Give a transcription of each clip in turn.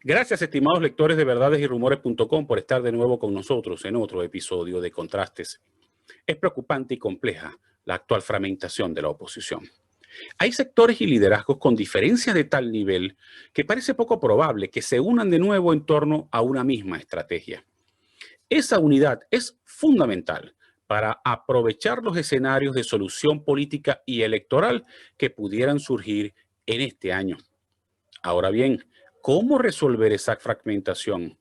Gracias, estimados lectores de verdadesyrumores.com, por estar de nuevo con nosotros en otro episodio de Contrastes. Es preocupante y compleja la actual fragmentación de la oposición. Hay sectores y liderazgos con diferencias de tal nivel que parece poco probable que se unan de nuevo en torno a una misma estrategia. Esa unidad es fundamental para aprovechar los escenarios de solución política y electoral que pudieran surgir en este año. Ahora bien, ¿cómo resolver esa fragmentación?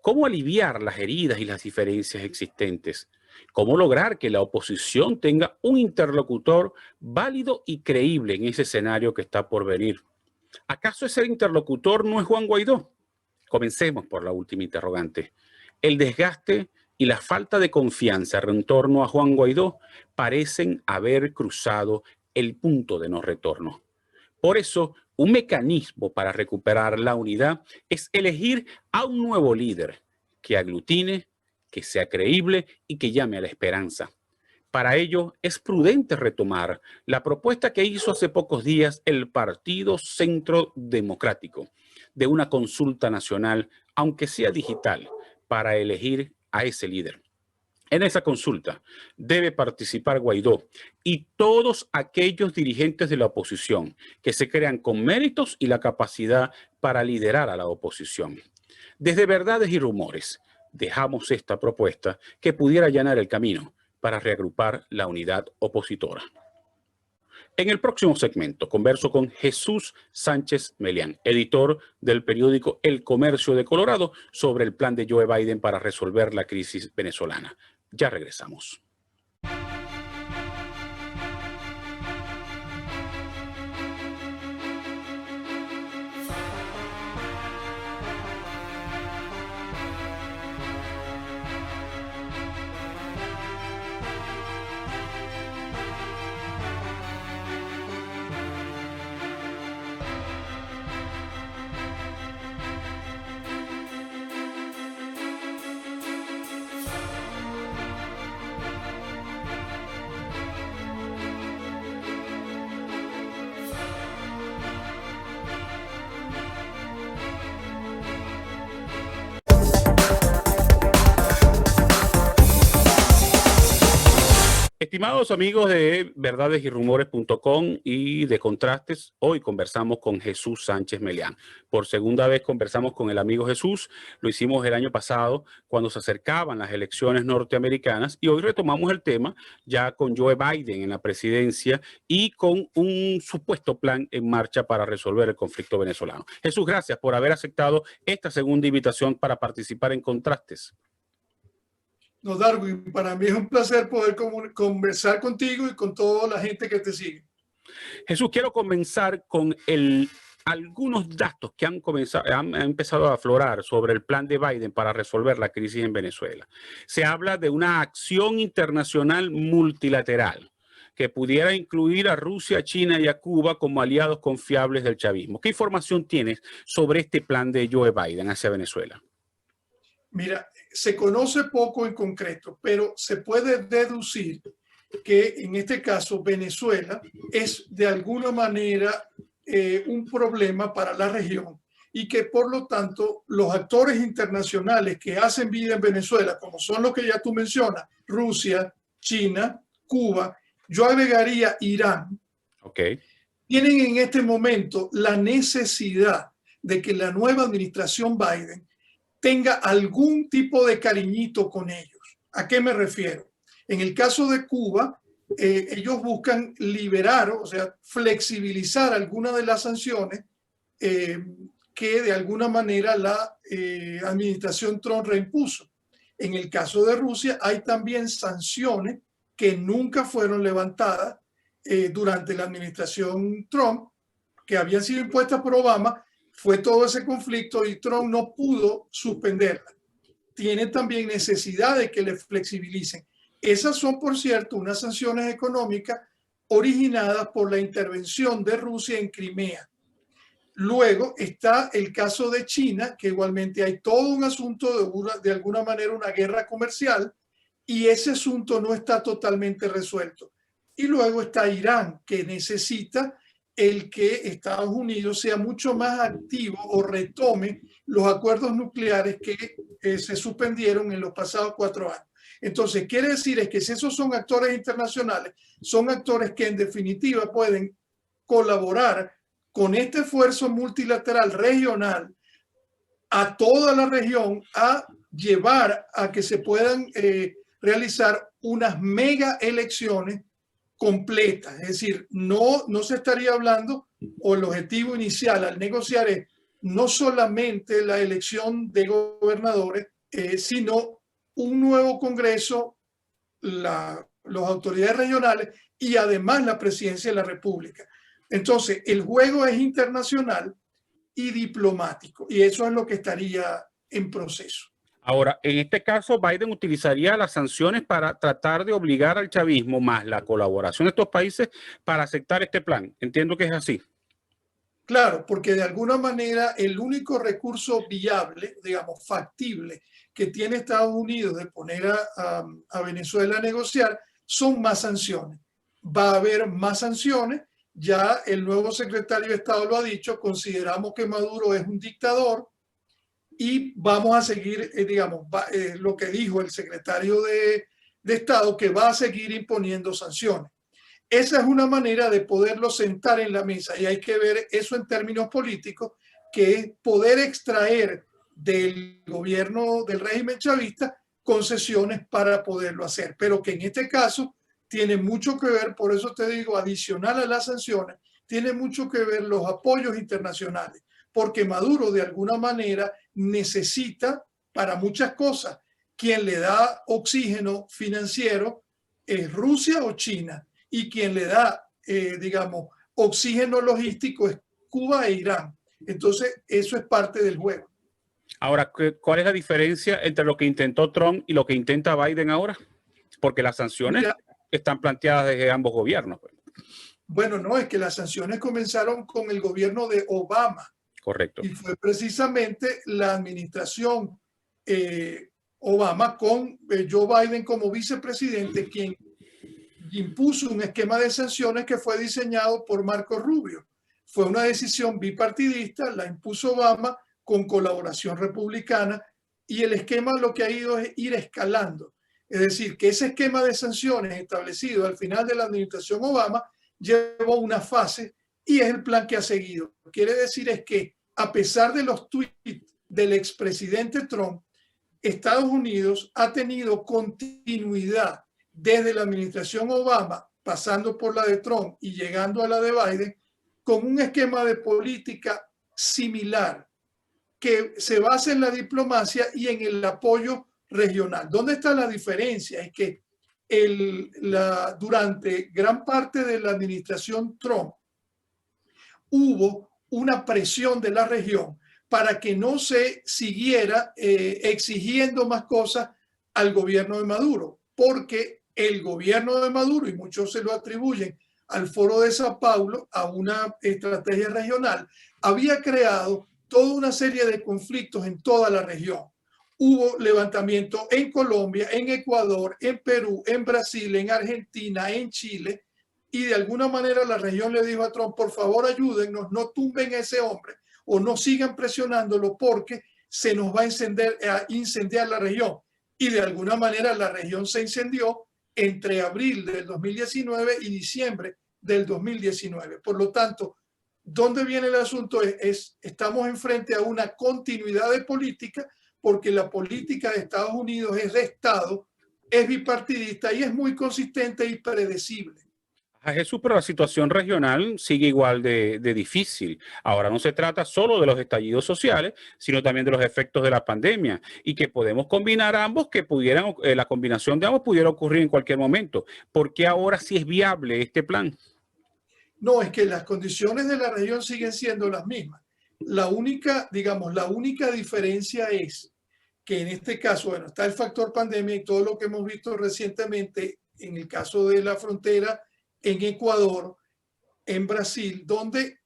¿Cómo aliviar las heridas y las diferencias existentes? ¿Cómo lograr que la oposición tenga un interlocutor válido y creíble en ese escenario que está por venir? ¿Acaso ese interlocutor no es Juan Guaidó? Comencemos por la última interrogante. El desgaste y la falta de confianza en torno a Juan Guaidó parecen haber cruzado el punto de no retorno. Por eso, un mecanismo para recuperar la unidad es elegir a un nuevo líder que aglutine, que sea creíble y que llame a la esperanza. Para ello, es prudente retomar la propuesta que hizo hace pocos días el Partido Centro Democrático de una consulta nacional, aunque sea digital, para elegir a ese líder. En esa consulta debe participar Guaidó y todos aquellos dirigentes de la oposición que se crean con méritos y la capacidad para liderar a la oposición. Desde Verdades y Rumores dejamos esta propuesta que pudiera allanar el camino para reagrupar la unidad opositora. En el próximo segmento converso con Jesús Sánchez Melián, editor del periódico El Comercio de Colorado, sobre el plan de Joe Biden para resolver la crisis venezolana. Ya regresamos. Estimados amigos de verdadesyrumores.com y de Contrastes, hoy conversamos con Jesús Sánchez Melián. Por segunda vez conversamos con el amigo Jesús. Lo hicimos el año pasado cuando se acercaban las elecciones norteamericanas y hoy retomamos el tema ya con Joe Biden en la presidencia y con un supuesto plan en marcha para resolver el conflicto venezolano. Jesús, gracias por haber aceptado esta segunda invitación para participar en Contrastes. No, Darwin, para mí es un placer poder conversar contigo y con toda la gente que te sigue. Jesús, quiero comenzar con algunos datos que han empezado a aflorar sobre el plan de Biden para resolver la crisis en Venezuela. Se habla de una acción internacional multilateral que pudiera incluir a Rusia, China y a Cuba como aliados confiables del chavismo. ¿Qué información tienes sobre este plan de Joe Biden hacia Venezuela? Mira, se conoce poco en concreto, pero se puede deducir que en este caso Venezuela es de alguna manera un problema para la región y que por lo tanto los actores internacionales que hacen vida en Venezuela, como son los que ya tú mencionas, Rusia, China, Cuba, yo agregaría Irán, tienen en este momento la necesidad de que la nueva administración Biden tenga algún tipo de cariñito con ellos. ¿A qué me refiero? En el caso de Cuba, ellos buscan liberar, o sea, flexibilizar algunas de las sanciones que de alguna manera la administración Trump reimpuso. En el caso de Rusia, hay también sanciones que nunca fueron levantadas durante la administración Trump, que habían sido impuestas por Obama. Fue todo ese conflicto y Trump no pudo suspenderla. Tiene también necesidad de que le flexibilicen. Esas son, por cierto, unas sanciones económicas originadas por la intervención de Rusia en Crimea. Luego está el caso de China, que igualmente hay todo un asunto de alguna manera una guerra comercial y ese asunto no está totalmente resuelto. Y luego está Irán, que necesita el que Estados Unidos sea mucho más activo o retome los acuerdos nucleares que se suspendieron en los pasados 4 años. Entonces, quiere decir es que si esos son actores internacionales, son actores que en definitiva pueden colaborar con este esfuerzo multilateral regional a toda la región a llevar a que se puedan realizar unas mega elecciones completas. Es decir, no se estaría hablando, o el objetivo inicial al negociar es no solamente la elección de gobernadores, sino un nuevo Congreso, las autoridades regionales y además la presidencia de la República. Entonces, el juego es internacional y diplomático, y eso es lo que estaría en proceso. Ahora, en este caso, Biden utilizaría las sanciones para tratar de obligar al chavismo más la colaboración de estos países para aceptar este plan. Entiendo que es así. Claro, porque de alguna manera el único recurso viable, digamos, factible, que tiene Estados Unidos de poner a Venezuela a negociar son más sanciones. Va a haber más sanciones. Ya el nuevo secretario de Estado lo ha dicho, consideramos que Maduro es un dictador y vamos a seguir, digamos, lo que dijo el secretario de Estado, que va a seguir imponiendo sanciones. Esa es una manera de poderlo sentar en la mesa y hay que ver eso en términos políticos, que es poder extraer del gobierno del régimen chavista concesiones para poderlo hacer, pero que en este caso tiene mucho que ver, por eso te digo, adicional a las sanciones, tiene mucho que ver los apoyos internacionales, porque Maduro de alguna manera necesita para muchas cosas. Quien le da oxígeno financiero es Rusia o China, y quien le da, digamos, oxígeno logístico es Cuba e Irán. Entonces, eso es parte del juego. Ahora, ¿cuál es la diferencia entre lo que intentó Trump y lo que intenta Biden ahora? Porque las sanciones están planteadas desde ambos gobiernos. Bueno, no, es que las sanciones comenzaron con el gobierno de Obama. Correcto. Y fue precisamente la administración Obama con Joe Biden como vicepresidente quien impuso un esquema de sanciones que fue diseñado por Marco Rubio. Fue una decisión bipartidista, la impuso Obama con colaboración republicana y el esquema lo que ha ido es ir escalando. Es decir, que ese esquema de sanciones establecido al final de la administración Obama llevó una fase y es el plan que ha seguido. Quiere decir es que a pesar de los tweets del expresidente Trump, Estados Unidos ha tenido continuidad desde la administración Obama, pasando por la de Trump y llegando a la de Biden, con un esquema de política similar que se basa en la diplomacia y en el apoyo regional. ¿Dónde está la diferencia? Es que durante gran parte de la administración Trump hubo una presión de la región para que no se siguiera exigiendo más cosas al gobierno de Maduro, porque el gobierno de Maduro, y muchos se lo atribuyen al Foro de Sao Paulo, a una estrategia regional, había creado toda una serie de conflictos en toda la región. Hubo levantamientos en Colombia, en Ecuador, en Perú, en Brasil, en Argentina, en Chile, y de alguna manera la región le dijo a Trump, por favor ayúdennos, no tumben a ese hombre o no sigan presionándolo porque se nos va a incendiar la región. Y de alguna manera la región se incendió entre abril del 2019 y diciembre del 2019. Por lo tanto, ¿dónde viene el asunto? Estamos enfrente a una continuidad de política porque la política de Estados Unidos es de Estado, es bipartidista y es muy consistente y predecible. Jesús, pero la situación regional sigue igual de difícil. Ahora no se trata solo de los estallidos sociales, sino también de los efectos de la pandemia y que podemos combinar ambos, que pudieran, la combinación de ambos pudiera ocurrir en cualquier momento. ¿Por qué ahora sí es viable este plan? No, es que las condiciones de la región siguen siendo las mismas. La única, digamos, la única diferencia es que en este caso, bueno, está el factor pandemia y todo lo que hemos visto recientemente en el caso de la frontera en Ecuador, en Brasil, donde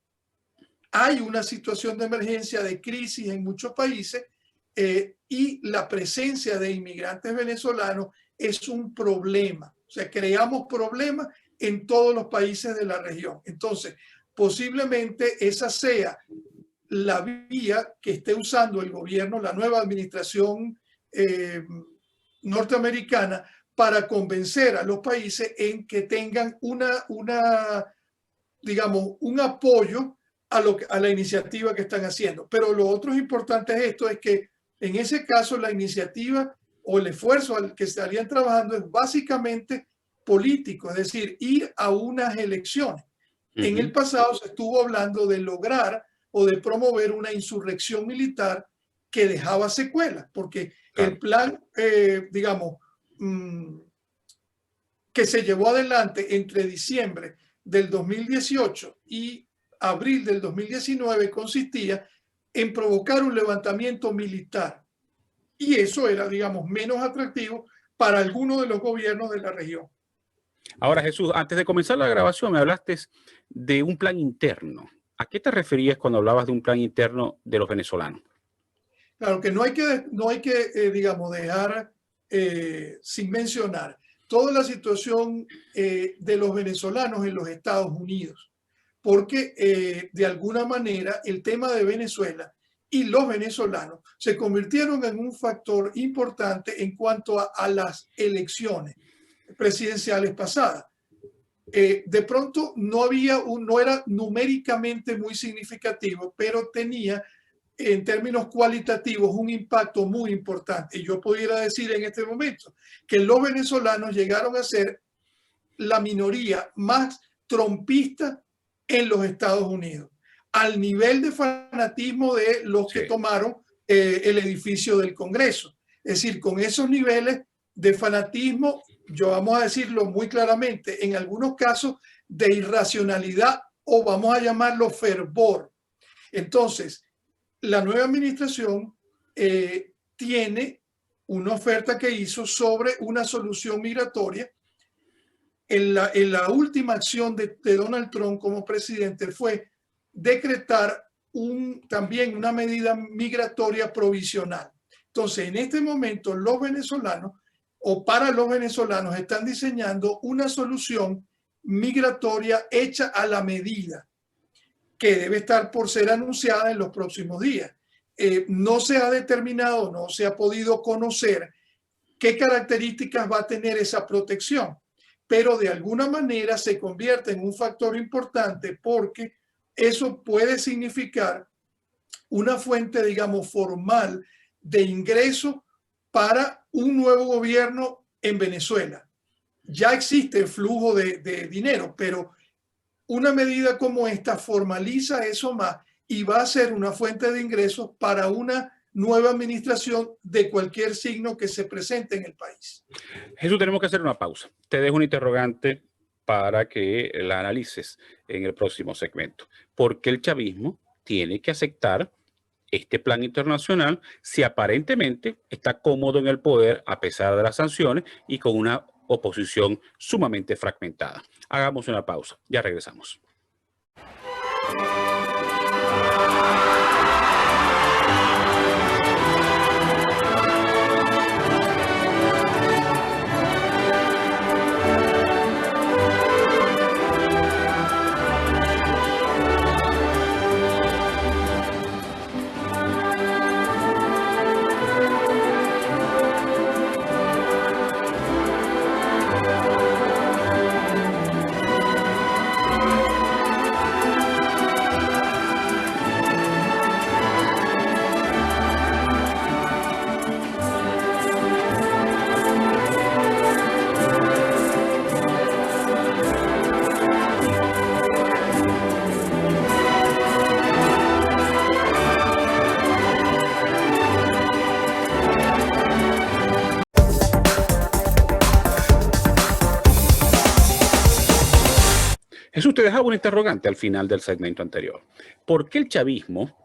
hay una situación de emergencia, de crisis en muchos países y la presencia de inmigrantes venezolanos es un problema. O sea, creamos problemas en todos los países de la región. Entonces, posiblemente esa sea la vía que esté usando el gobierno, la nueva administración norteamericana, para convencer a los países en que tengan digamos, un apoyo a la iniciativa que están haciendo. Pero lo otro importante es esto, es que en ese caso la iniciativa o el esfuerzo al que estarían trabajando es básicamente político, es decir, ir a unas elecciones. En el pasado se estuvo hablando de lograr o de promover una insurrección militar que dejaba secuelas, porque el plan, digamos, que se llevó adelante entre diciembre del 2018 y abril del 2019 consistía en provocar un levantamiento militar. Y eso era, digamos, menos atractivo para algunos de los gobiernos de la región. Ahora, Jesús, antes de comenzar la grabación me hablaste de un plan interno. ¿A qué te referías cuando hablabas de un plan interno de los venezolanos? Claro que no hay que digamos, dejar sin mencionar toda la situación de los venezolanos en los Estados Unidos, porque de alguna manera el tema de Venezuela y los venezolanos se convirtieron en un factor importante en cuanto a las elecciones presidenciales pasadas. De pronto no era numéricamente muy significativo, pero tenía en términos cualitativos un impacto muy importante. Y yo pudiera decir en este momento que los venezolanos llegaron a ser la minoría más trompista en los Estados Unidos, al nivel de fanatismo de los que tomaron el edificio del Congreso. Es decir, con esos niveles de fanatismo, yo vamos a decirlo muy claramente, en algunos casos de irracionalidad o vamos a llamarlo fervor. Entonces, la nueva administración tiene una oferta que hizo sobre una solución migratoria. En la última acción de Donald Trump como presidente fue decretar también una medida migratoria provisional. Entonces, en este momento, los venezolanos o para los venezolanos están diseñando una solución migratoria hecha a la medida, que debe estar por ser anunciada en los próximos días. No se ha determinado, no se ha podido conocer qué características va a tener esa protección, pero de alguna manera se convierte en un factor importante porque eso puede significar una fuente, digamos, formal de ingreso para un nuevo gobierno en Venezuela. Ya existe flujo de dinero, pero una medida como esta formaliza eso más y va a ser una fuente de ingresos para una nueva administración de cualquier signo que se presente en el país. Jesús, tenemos que hacer una pausa. Te dejo un interrogante para que la analices en el próximo segmento. ¿Por qué el chavismo tiene que aceptar este plan internacional si aparentemente está cómodo en el poder a pesar de las sanciones y con una oposición sumamente fragmentada? Hagamos una pausa. Ya regresamos. Jesús, te dejaba un interrogante al final del segmento anterior. ¿Por qué el chavismo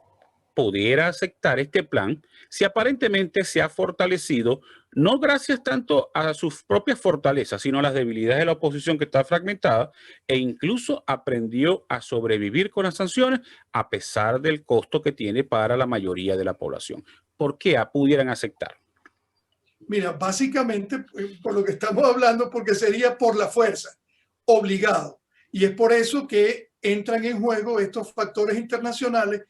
pudiera aceptar este plan si aparentemente se ha fortalecido, no gracias tanto a sus propias fortalezas, sino a las debilidades de la oposición que está fragmentada e incluso aprendió a sobrevivir con las sanciones a pesar del costo que tiene para la mayoría de la población? ¿Por qué pudieran aceptar? Mira, básicamente por lo que estamos hablando, porque sería por la fuerza, obligado. Y es por eso que entran en juego estos factores internacionales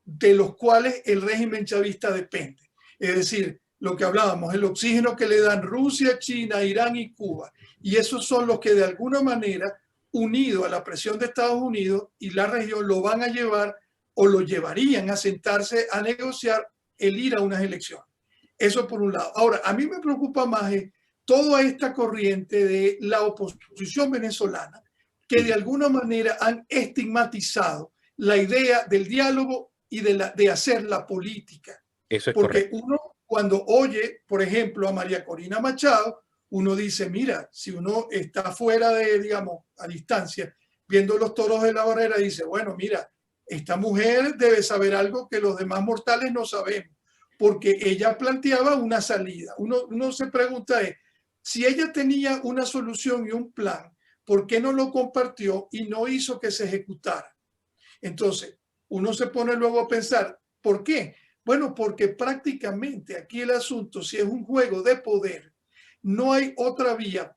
de los cuales el régimen chavista depende. Es decir, lo que hablábamos, el oxígeno que le dan Rusia, China, Irán y Cuba. Y esos son los que de alguna manera, unido a la presión de Estados Unidos y la región, lo van a llevar o lo llevarían a sentarse a negociar el ir a unas elecciones. Eso por un lado. Ahora, a mí me preocupa más toda esta corriente de la oposición venezolana que de alguna manera han estigmatizado la idea del diálogo y de hacer la política. Eso es porque correcto. uno cuando oye, por ejemplo, a María Corina Machado, uno dice, mira, si uno está fuera de, digamos, a distancia, viendo los toros de la barrera, dice, bueno, mira, esta mujer debe saber algo que los demás mortales no sabemos, porque ella planteaba una salida. Uno se pregunta, si ella tenía una solución y un plan, ¿por qué no lo compartió y no hizo que se ejecutara? Entonces, uno se pone luego a pensar, ¿por qué? Bueno, porque prácticamente aquí el asunto, si es un juego de poder, no hay otra vía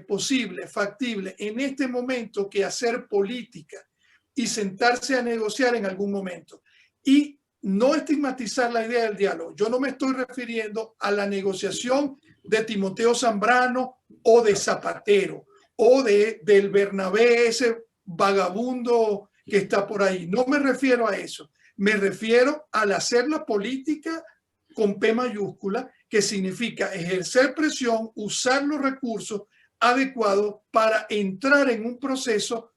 posible, factible en este momento que hacer política y sentarse a negociar en algún momento. Y no estigmatizar la idea del diálogo. Yo no me estoy refiriendo a la negociación de Timoteo Zambrano o de Zapatero o del Bernabé, ese vagabundo que está por ahí. No me refiero a eso. Me refiero al hacer la política con P mayúscula, que significa ejercer presión, usar los recursos adecuados para entrar en un proceso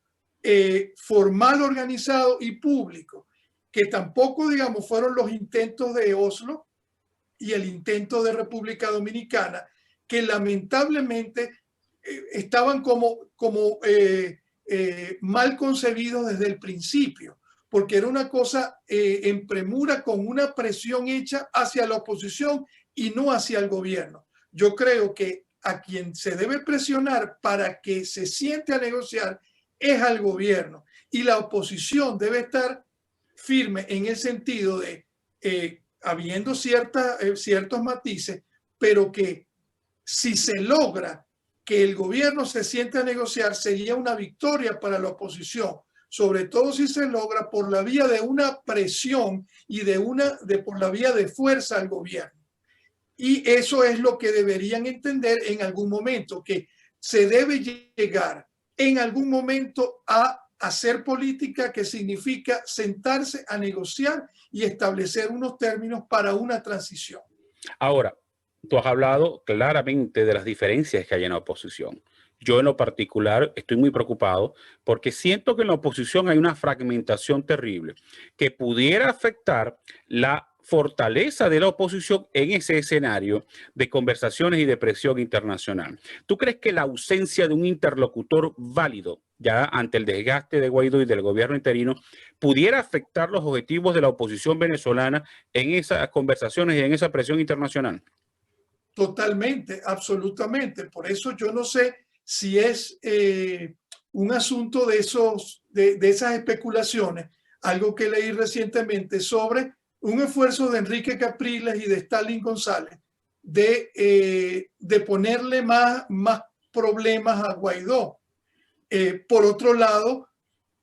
formal, organizado y público, que tampoco, digamos, fueron los intentos de Oslo y el intento de República Dominicana, que lamentablemente estaban como mal concebidos desde el principio, porque era una cosa en premura con una presión hecha hacia la oposición y no hacia el gobierno. Yo creo que a quien se debe presionar para que se siente a negociar es al gobierno, y la oposición debe estar firme en el sentido de habiendo ciertos matices, pero que si se logra que el gobierno se siente a negociar, sería una victoria para la oposición, sobre todo si se logra por la vía de una presión y por la vía de fuerza al gobierno. Y eso es lo que deberían entender en algún momento, que se debe llegar en algún momento a hacer política, que significa sentarse a negociar y establecer unos términos para una transición. Ahora, tú has hablado claramente de las diferencias que hay en la oposición. Yo en lo particular estoy muy preocupado porque siento que en la oposición hay una fragmentación terrible que pudiera afectar la fortaleza de la oposición en ese escenario de conversaciones y de presión internacional. ¿Tú crees que la ausencia de un interlocutor válido ya ante el desgaste de Guaidó y del gobierno interino pudiera afectar los objetivos de la oposición venezolana en esas conversaciones y en esa presión internacional? Totalmente, absolutamente. Por eso yo no sé si es un asunto de esas especulaciones, algo que leí recientemente sobre un esfuerzo de Enrique Capriles y de Stalin González de ponerle más problemas a Guaidó. Por otro lado,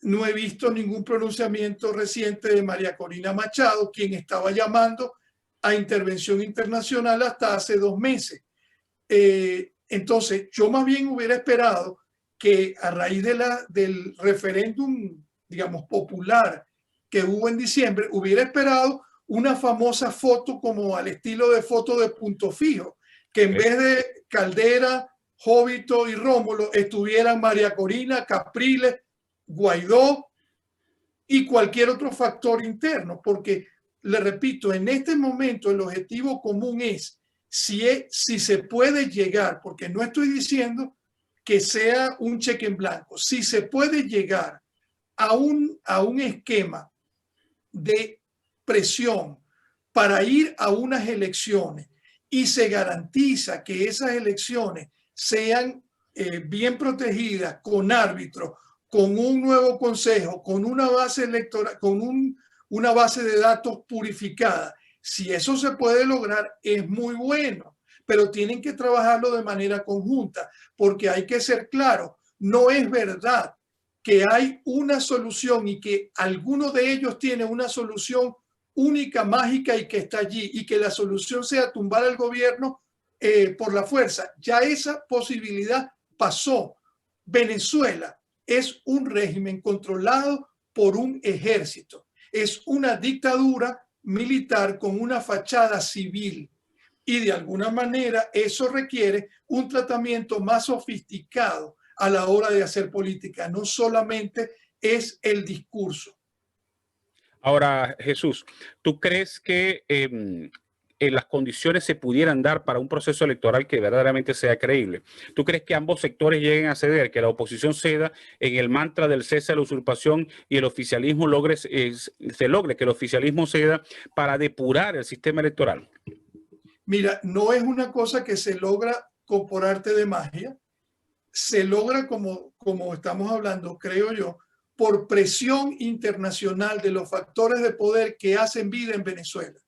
no he visto ningún pronunciamiento reciente de María Corina Machado, quien estaba llamando a intervención internacional hasta hace 2 meses. Entonces, yo más bien hubiera esperado que a raíz del referéndum, digamos, popular que hubo en diciembre, hubiera esperado una famosa foto como al estilo de foto de Punto Fijo, que en vez de Caldera, Jóbito y Rómulo estuvieran María Corina, Capriles, Guaidó y cualquier otro factor interno, porque, le repito, en este momento el objetivo común es si se puede llegar, porque no estoy diciendo que sea un cheque en blanco, si se puede llegar a un esquema de presión para ir a unas elecciones y se garantiza que esas elecciones sean bien protegidas, con árbitros, con un nuevo consejo, con una base electoral, con una base de datos purificada. Si eso se puede lograr, es muy bueno, pero tienen que trabajarlo de manera conjunta, porque hay que ser claros, no es verdad que hay una solución y que alguno de ellos tiene una solución única, mágica y que está allí, y que la solución sea tumbar al gobierno por la fuerza. Ya esa posibilidad pasó. Venezuela es un régimen controlado por un ejército. Es una dictadura militar con una fachada civil. Y de alguna manera eso requiere un tratamiento más sofisticado a la hora de hacer política. No solamente es el discurso. Ahora, Jesús, ¿tú crees que las condiciones se pudieran dar para un proceso electoral que verdaderamente sea creíble? ¿Tú crees que ambos sectores lleguen a ceder, que la oposición ceda en el mantra del cese a la usurpación y el oficialismo se logre que el oficialismo ceda para depurar el sistema electoral? Mira, no es una cosa que se logra por arte de magia. Se logra, como estamos hablando, creo yo, por presión internacional de los factores de poder que hacen vida en Venezuela.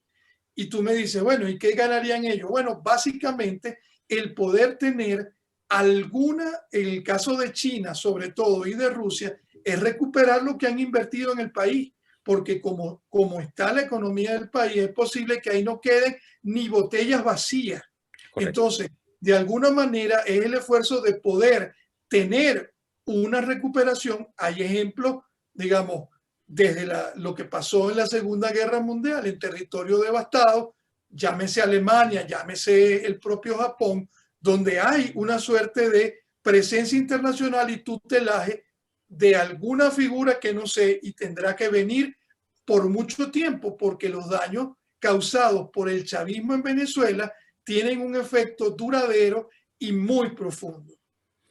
Y tú me dices, bueno, ¿y qué ganarían ellos? Bueno, básicamente el poder tener alguna, en el caso de China sobre todo y de Rusia, es recuperar lo que han invertido en el país, porque como está la economía del país, es posible que ahí no queden ni botellas vacías. Correcto. Entonces, de alguna manera es el esfuerzo de poder tener una recuperación. Hay ejemplos, digamos, desde lo que pasó en la Segunda Guerra Mundial en territorio devastado, llámese Alemania, llámese el propio Japón, donde hay una suerte de presencia internacional y tutelaje de alguna figura que no sé y tendrá que venir por mucho tiempo, porque los daños causados por el chavismo en Venezuela tienen un efecto duradero y muy profundo.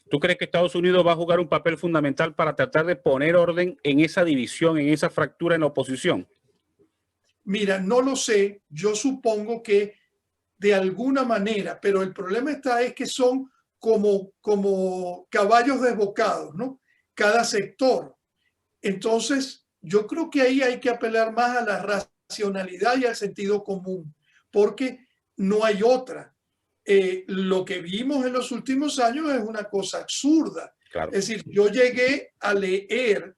¿Tú crees que Estados Unidos va a jugar un papel fundamental para tratar de poner orden en esa división, en esa fractura en la oposición? Mira, no lo sé, yo supongo que de alguna manera, pero el problema es que son como caballos desbocados, ¿no? Cada sector. Entonces, yo creo que ahí hay que apelar más a la racionalidad y al sentido común, porque no hay otra. Lo que vimos en los últimos años es una cosa absurda. Claro. Es decir, yo llegué a leer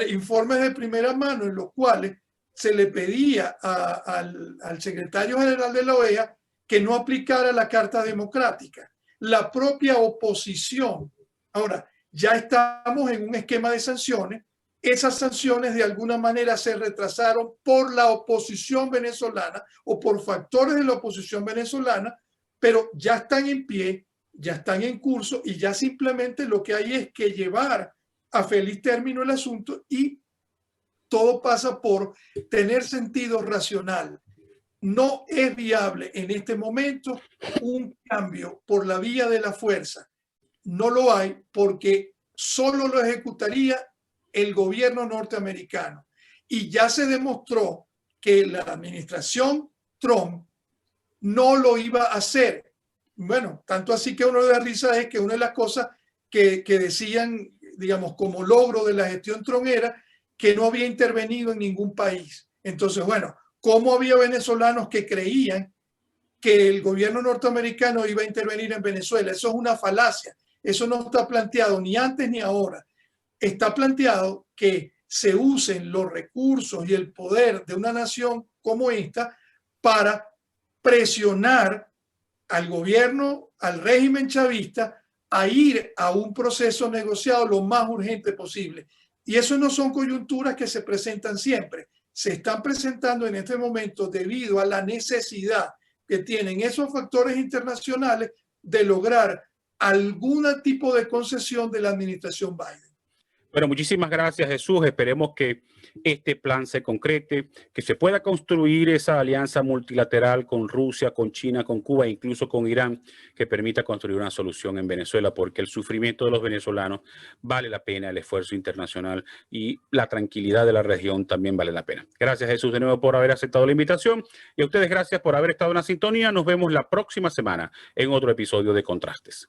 informes de primera mano en los cuales se le pedía al secretario general de la OEA que no aplicara la Carta Democrática, la propia oposición. Ahora, ya estamos en un esquema de sanciones. Esas sanciones de alguna manera se retrasaron por la oposición venezolana o por factores de la oposición venezolana, pero ya están en pie, ya están en curso y ya simplemente lo que hay es que llevar a feliz término el asunto, y todo pasa por tener sentido racional. No es viable en este momento un cambio por la vía de la fuerza. No lo hay, porque solo lo ejecutaría el gobierno norteamericano. Y ya se demostró que la administración Trump no lo iba a hacer. Bueno, tanto así que uno de las risas es que una de las cosas que decían, digamos, como logro de la gestión Trump era que no había intervenido en ningún país. Entonces, bueno, ¿cómo había venezolanos que creían que el gobierno norteamericano iba a intervenir en Venezuela? Eso es una falacia. Eso no está planteado ni antes ni ahora. Está planteado que se usen los recursos y el poder de una nación como esta para presionar al gobierno, al régimen chavista, a ir a un proceso negociado lo más urgente posible. Y eso no son coyunturas que se presentan siempre. Se están presentando en este momento debido a la necesidad que tienen esos factores internacionales de lograr algún tipo de concesión de la administración Biden. Bueno, muchísimas gracias, Jesús. Esperemos que este plan se concrete, que se pueda construir esa alianza multilateral con Rusia, con China, con Cuba e incluso con Irán, que permita construir una solución en Venezuela, porque el sufrimiento de los venezolanos vale la pena, el esfuerzo internacional y la tranquilidad de la región también vale la pena. Gracias, Jesús, de nuevo por haber aceptado la invitación, y a ustedes gracias por haber estado en la sintonía. Nos vemos la próxima semana en otro episodio de Contrastes.